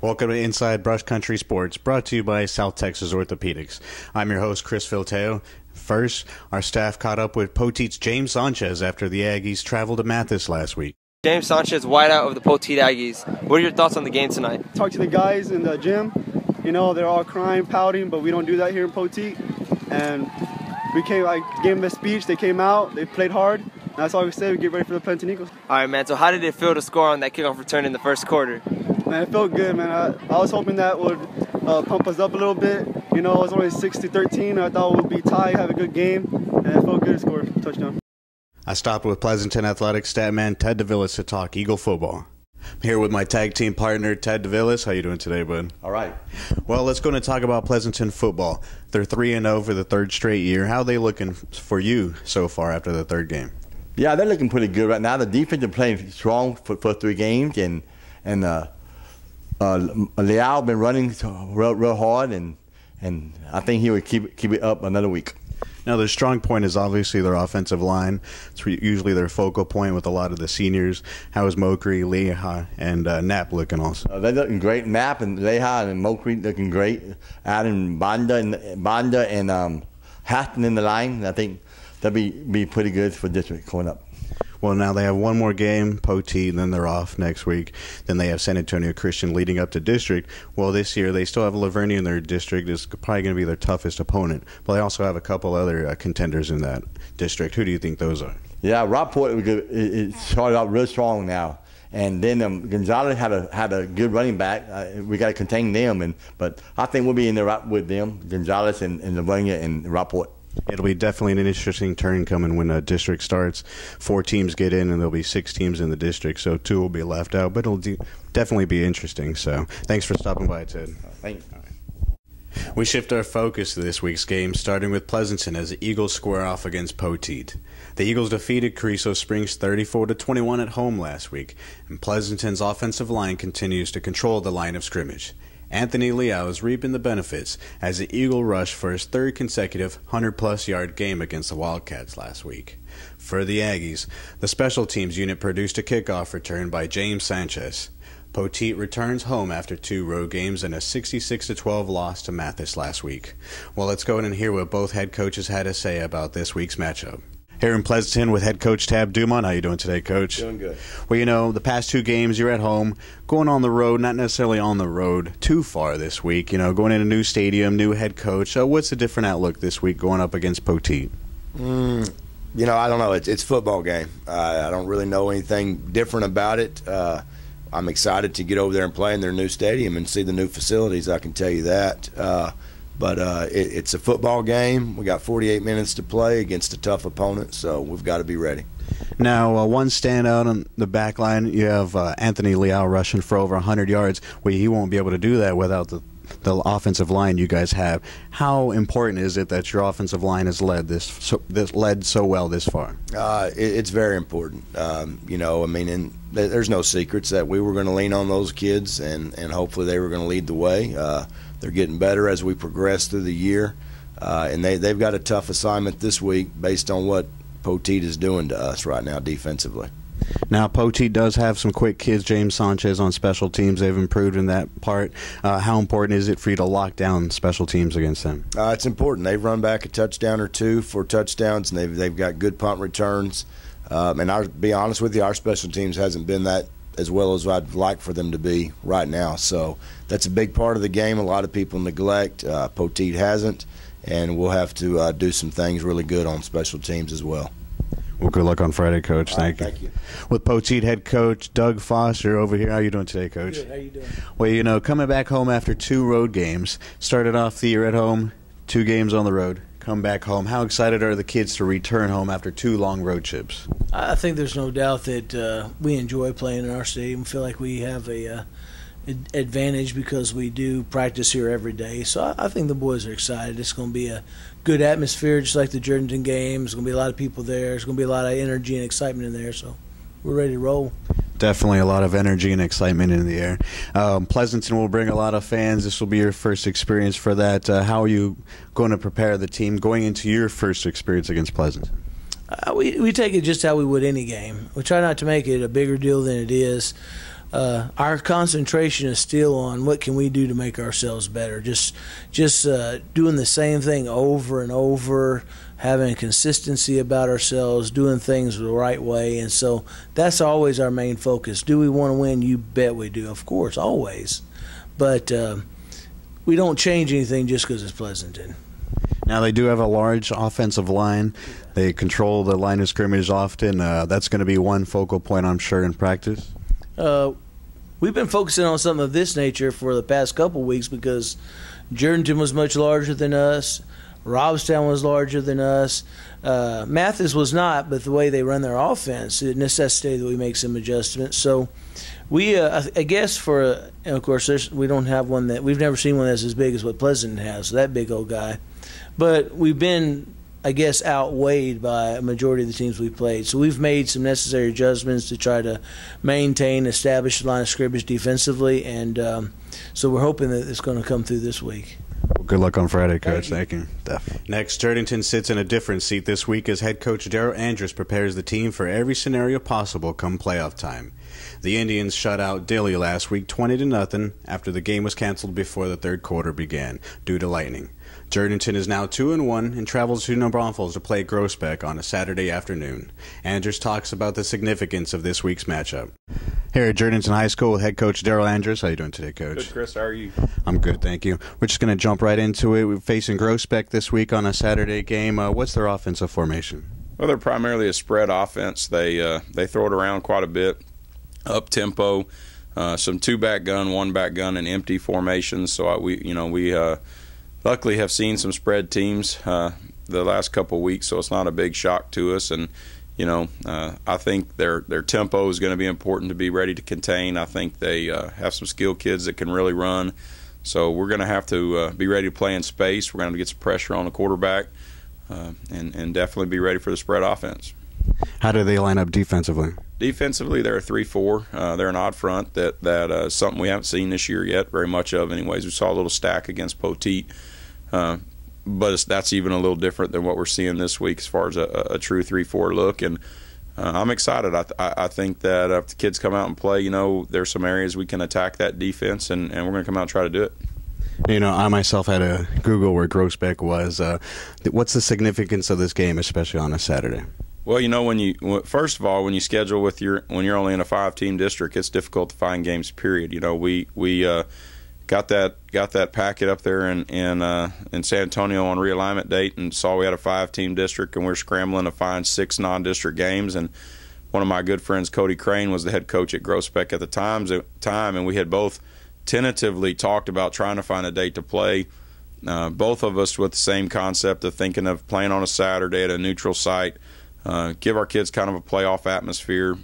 Welcome to Inside Brush Country Sports, brought to you by South Texas Orthopedics. I'm your host, Chris Filteo. First, our staff caught up with Poteet's James Sanchez after the Aggies traveled to Mathis last week. James Sanchez, wideout of the Poteet Aggies. What are your thoughts on the game tonight? Talk to the guys in the gym. You know, they're all crying, pouting, but we don't do that here in Poteet. And we gave them a speech. They came out. They played hard. And that's all we said. We get ready for the Pleasanton Eagles. All right, man. So how did it feel to score on that kickoff return in the first quarter? Man, it felt good, man. I was hoping that would pump us up a little bit. You know, it was only 6-13. I thought it would be tied, have a good game. And it felt good to score a touchdown. I stopped with Pleasanton Athletics statman Ted Devilbiss to talk Eagle football. I'm here with my tag team partner, Ted Devilbiss. How you doing today, bud? All right. Well, let's go and talk about Pleasanton football. They're 3-0 for the third straight year. How are they looking for you so far after the third game? Yeah, they're looking pretty good right now. The defense is playing strong for 3 games, and Leal been running real hard, and I think he would keep it up another week. Now, their strong point is obviously their offensive line. It's usually their focal point with a lot of the seniors. How is Mokri, Leha, and Knapp looking also? They're looking great. Knapp and Leha and Mokri looking great. Adding Banda and Hatton in the line, I think they'll be pretty good for district coming up. Well, now they have one more game, Poteet, and then they're off next week. Then they have San Antonio Christian leading up to district. Well, this year they still have Lavernia in their district. It's probably going to be their toughest opponent. But they also have a couple other contenders in that district. Who do you think those are? Yeah, Rockport it started out real strong now. And then Gonzalez had a good running back. We got to contain them. But I think we'll be in there with them, Gonzalez and Lavernia and Rockport. It'll be definitely an interesting turn coming when a district starts. 4 teams get in, and there'll be 6 teams in the district, so 2 will be left out. But it'll definitely be interesting. So thanks for stopping by, Ted. Thanks. We shift our focus to this week's game, starting with Pleasanton as the Eagles square off against Poteet. The Eagles defeated Carrizo Springs 34-21 at home last week, and Pleasanton's offensive line continues to control the line of scrimmage. Anthony Leal is reaping the benefits as the Eagle rushed for his 3rd consecutive 100-plus yard game against the Wildcats last week. For the Aggies, the special teams unit produced a kickoff return by James Sanchez. Poteet returns home after 2 road games and a 66-12 loss to Mathis last week. Well, let's go in and hear what both head coaches had to say about this week's matchup. Here in Pleasanton with head coach Tab Dumont. How you doing today, Coach? Doing good. Well, you know, the past 2 games you're at home, going on the road, not necessarily on the road too far this week. You know, going in a new stadium, new head coach. What's the different outlook this week going up against Poteet? You know, I don't know. It's football game. I don't really know anything different about it. I'm excited to get over there and play in their new stadium and see the new facilities. I can tell you that. But it's a football game. We got 48 minutes to play against a tough opponent, so we've got to be ready. Now, one standout on the back line, you have Anthony Leal rushing for over 100 yards. Well, he won't be able to do that without the offensive line you guys have. How important is it that your offensive line has led so well this far? It's very important. You know, I mean, and there's no secrets that we were going to lean on those kids, and hopefully they were going to lead the way. They're getting better as we progress through the year, and they've got a tough assignment this week based on what Poteet is doing to us right now defensively. Now, Poteet does have some quick kids. James Sanchez on special teams. They've improved in that part. How important is it for you to lock down special teams against them? It's important. They've run back a touchdown or 2 for touchdowns, and they've got good punt returns. And I'll be honest with you, our special teams hasn't been that as well as I'd like for them to be right now. So that's a big part of the game. A lot of people neglect. Poteet hasn't, and we'll have to do some things really good on special teams as well. Well, good luck on Friday, Coach. Thank you. With Poteet head coach Doug Foster over here. How are you doing today, Coach? Good. How you doing? Well, you know, coming back home after 2 road games, started off the year at home, 2 games on the road, come back home. How excited are the kids to return home after 2 long road trips? I think there's no doubt that we enjoy playing in our stadium. Feel like we have a advantage because we do practice here every day. So I think the boys are excited. It's going to be a good atmosphere, just like the Jordan game. There's going to be a lot of people there. There's going to be a lot of energy and excitement in there. So we're ready to roll. Definitely a lot of energy and excitement in the air. Pleasanton will bring a lot of fans. This will be your first experience for that. How are you going to prepare the team going into your first experience against Pleasanton? We take it just how we would any game. We try not to make it a bigger deal than it is. our concentration is still on what can we do to make ourselves better. Just doing the same thing over and over, having consistency about ourselves, doing things the right way. And so that's always our main focus. Do we want to win? You bet we do, of course, always. But we don't change anything just because it's Pleasanton. Now, they do have a large offensive line. They control the line of scrimmage often. That's going to be one focal point, I'm sure, in practice. We've been focusing on something of this nature for the past couple weeks because Jordanton was much larger than us. Robstown was larger than us. Mathis was not, but the way they run their offense, it necessitated that we make some adjustments. So we, I guess, of course, we don't have one we've never seen one that's as big as what Pleasanton has, that big old guy. But we've been, I guess, outweighed by a majority of the teams we've played. So we've made some necessary adjustments to try to maintain, establish the line of scrimmage defensively, and so we're hoping that it's going to come through this week. Well, good luck on Friday, Coach. Thank you. Next, Jordanton sits in a different seat this week as head coach Daryl Andrews prepares the team for every scenario possible come playoff time. The Indians shut out Dilly last week 20-0 after the game was canceled before the third quarter began due to lightning. Jordanton is now 2-1 and travels to New Braunfels to play Groesbeck on a Saturday afternoon. Andrews talks about the significance of this week's matchup. Here at Jordanton High School with head coach Daryl Andrews. How are you doing today, Coach? Good, Chris. How are you? I'm good, thank you. We're just going to jump right into it. We're facing Groesbeck this week on a Saturday game. What's their offensive formation? Well, they're primarily a spread offense. They throw it around quite a bit, up tempo, some two-back gun, one-back gun, and empty formations. So we luckily have seen some spread teams the last couple of weeks, so it's not a big shock to us. And I think their tempo is going to be important to be ready to contain. I think they have some skilled kids that can really run. So we're going to have to be ready to play in space. We're going to get some pressure on the quarterback and definitely be ready for the spread offense. How do they line up defensively? Defensively, they're a 3-4. They're an odd front that is something we haven't seen this year yet, very much of anyways. We saw a little stack against Poteet, but that's even a little different than what we're seeing this week as far as a true 3-4 look. And I'm excited. I think that if the kids come out and play, there's some areas we can attack that defense, and we're going to come out and try to do it. I myself had to Google where Groesbeck was. What's the significance of this game, especially on a Saturday? Well, first of all, when you schedule when you're only in a 5-team district, it's difficult to find games. Period. We got that packet up there in San Antonio on realignment date and saw we had a 5-team district, and we're scrambling to find 6 non-district games. And one of my good friends, Cody Crane, was the head coach at Groesbeck at the time, and we had both tentatively talked about trying to find a date to play. Both of us with the same concept of thinking of playing on a Saturday at a neutral site. Give our kids kind of a playoff atmosphere,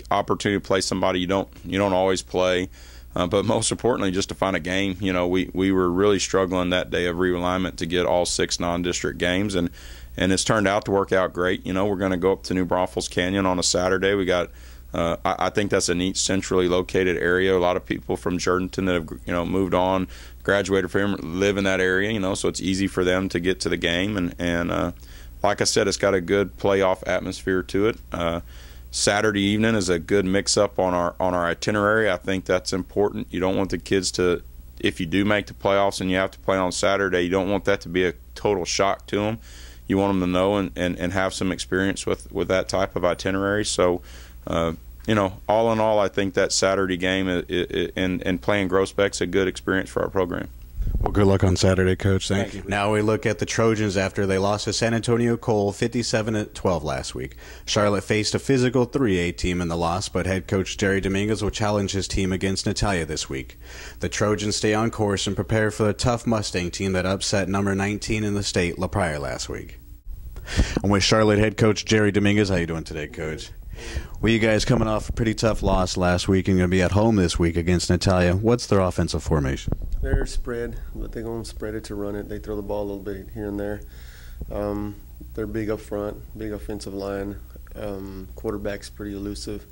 opportunity to play somebody you don't always play, but most importantly, just to find a game. We were really struggling that day of realignment to get all 6 non-district games, and it's turned out to work out great. We're going to go up to New Braunfels Canyon on a Saturday. We got, I think that's a neat centrally located area. A lot of people from Jordanton that have moved on, graduated from here, live in that area. So it's easy for them to get to the game, and like I said, it's got a good playoff atmosphere to it. Saturday evening is a good mix-up on our itinerary. I think that's important. You don't want the kids to, if you do make the playoffs and you have to play on Saturday, you don't want that to be a total shock to them. You want them to know and have some experience with that type of itinerary. So, all in all, I think that Saturday game and playing Groesbeck's a good experience for our program. Well, good luck on Saturday, Coach. Thank you. Now we look at the Trojans after they lost to San Antonio Cole 57-12 last week. Charlotte faced a physical 3A team in the loss, but head coach Jerry Dominguez will challenge his team against Natalia this week. The Trojans stay on course and prepare for the tough Mustang team that upset number 19 in the state, La Pryor, last week. I'm with Charlotte head coach Jerry Dominguez. How you doing today, Coach? Well, you guys coming off a pretty tough loss last week and going to be at home this week against Natalia. What's their offensive formation? They're spread, but they're going to spread it to run it. They throw the ball a little bit here and there. They're big up front, big offensive line. Quarterback's pretty elusive.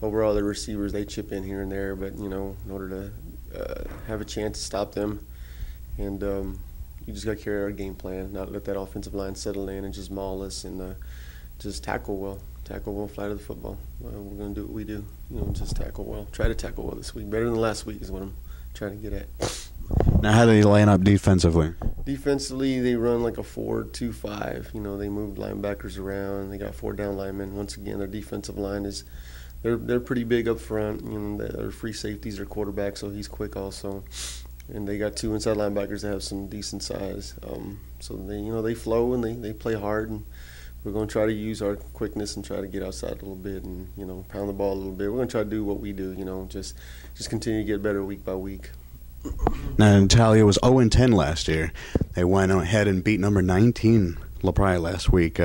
Overall, the receivers, they chip in here and there, but, in order to have a chance to stop them, and you just got to carry our game plan, not let that offensive line settle in and just maul us. And, just tackle well, fly to the football. We're going to do what we do, just tackle well. Try to tackle well this week. Better than last week is what I'm trying to get at. Now, how do they line up defensively? Defensively, they run like a 4-2-5. They move linebackers around. They got 4 down linemen. Once again, their defensive line is they're pretty big up front. Their free safeties, their quarterback, so he's quick also. And they got 2 inside linebackers that have some decent size. So they flow and they play hard. And we're going to try to use our quickness and try to get outside a little bit and pound the ball a little bit. We're going to try to do what we do. Just continue to get better week by week. Now, Natalia was 0-10 last year. They went ahead and beat number 19 LaPride last week.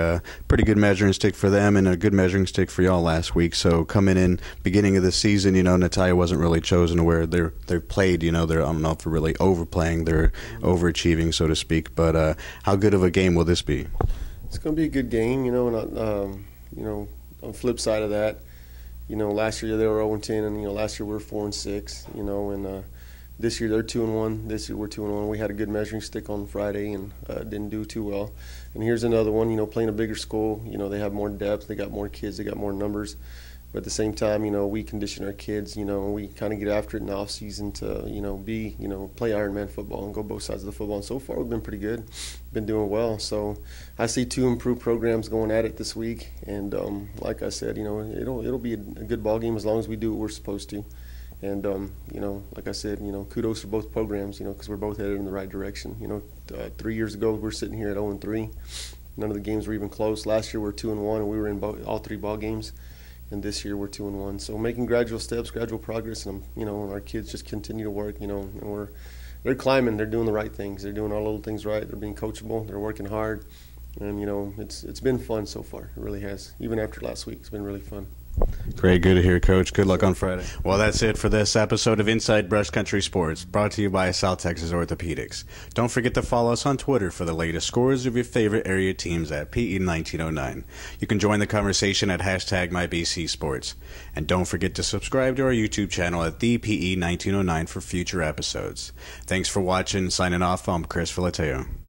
Pretty good measuring stick for them and a good measuring stick for y'all last week. So coming in beginning of the season, Natalia wasn't really chosen to where they're played. I don't know if they're really overplaying. They're overachieving, so to speak. But how good of a game will this be? It's going to be a good game. And on the flip side of that, last year they were 0-10, and last year we were 4-6. And this year they're 2-1. This year we're 2-1. We had a good measuring stick on Friday and didn't do too well. And here's another one. Playing a bigger school. They have more depth. They got more kids. They got more numbers. But at the same time, we condition our kids. And we kind of get after it in the off season to play Ironman football and go both sides of the football. And so far we've been pretty good. Been doing well. So I see 2 improved programs going at it this week. And like I said, it'll be a good ball game as long as we do what we're supposed to. And, like I said, kudos for both programs, because we're both headed in the right direction. 3 years ago, we're sitting here at 0-3. None of the games were even close. Last year, we were 2-1, and we were in all 3 ball games. And this year, we're 2-1. So making gradual steps, gradual progress, and, our kids just continue to work, and they're climbing. They're doing the right things. They're doing all little things right. They're being coachable. They're working hard. And, it's been fun so far. It really has. Even after last week, it's been really fun. Great, good to hear, Coach. Good luck on Friday. Well, that's it for this episode of Inside Brush Country Sports, brought to you by South Texas Orthopedics. Don't forget to follow us on Twitter for the latest scores of your favorite area teams at PE1909. You can join the conversation at #MyBCSports. And don't forget to subscribe to our YouTube channel at the PE1909 for future episodes. Thanks for watching. Signing off, I'm Chris Filateo.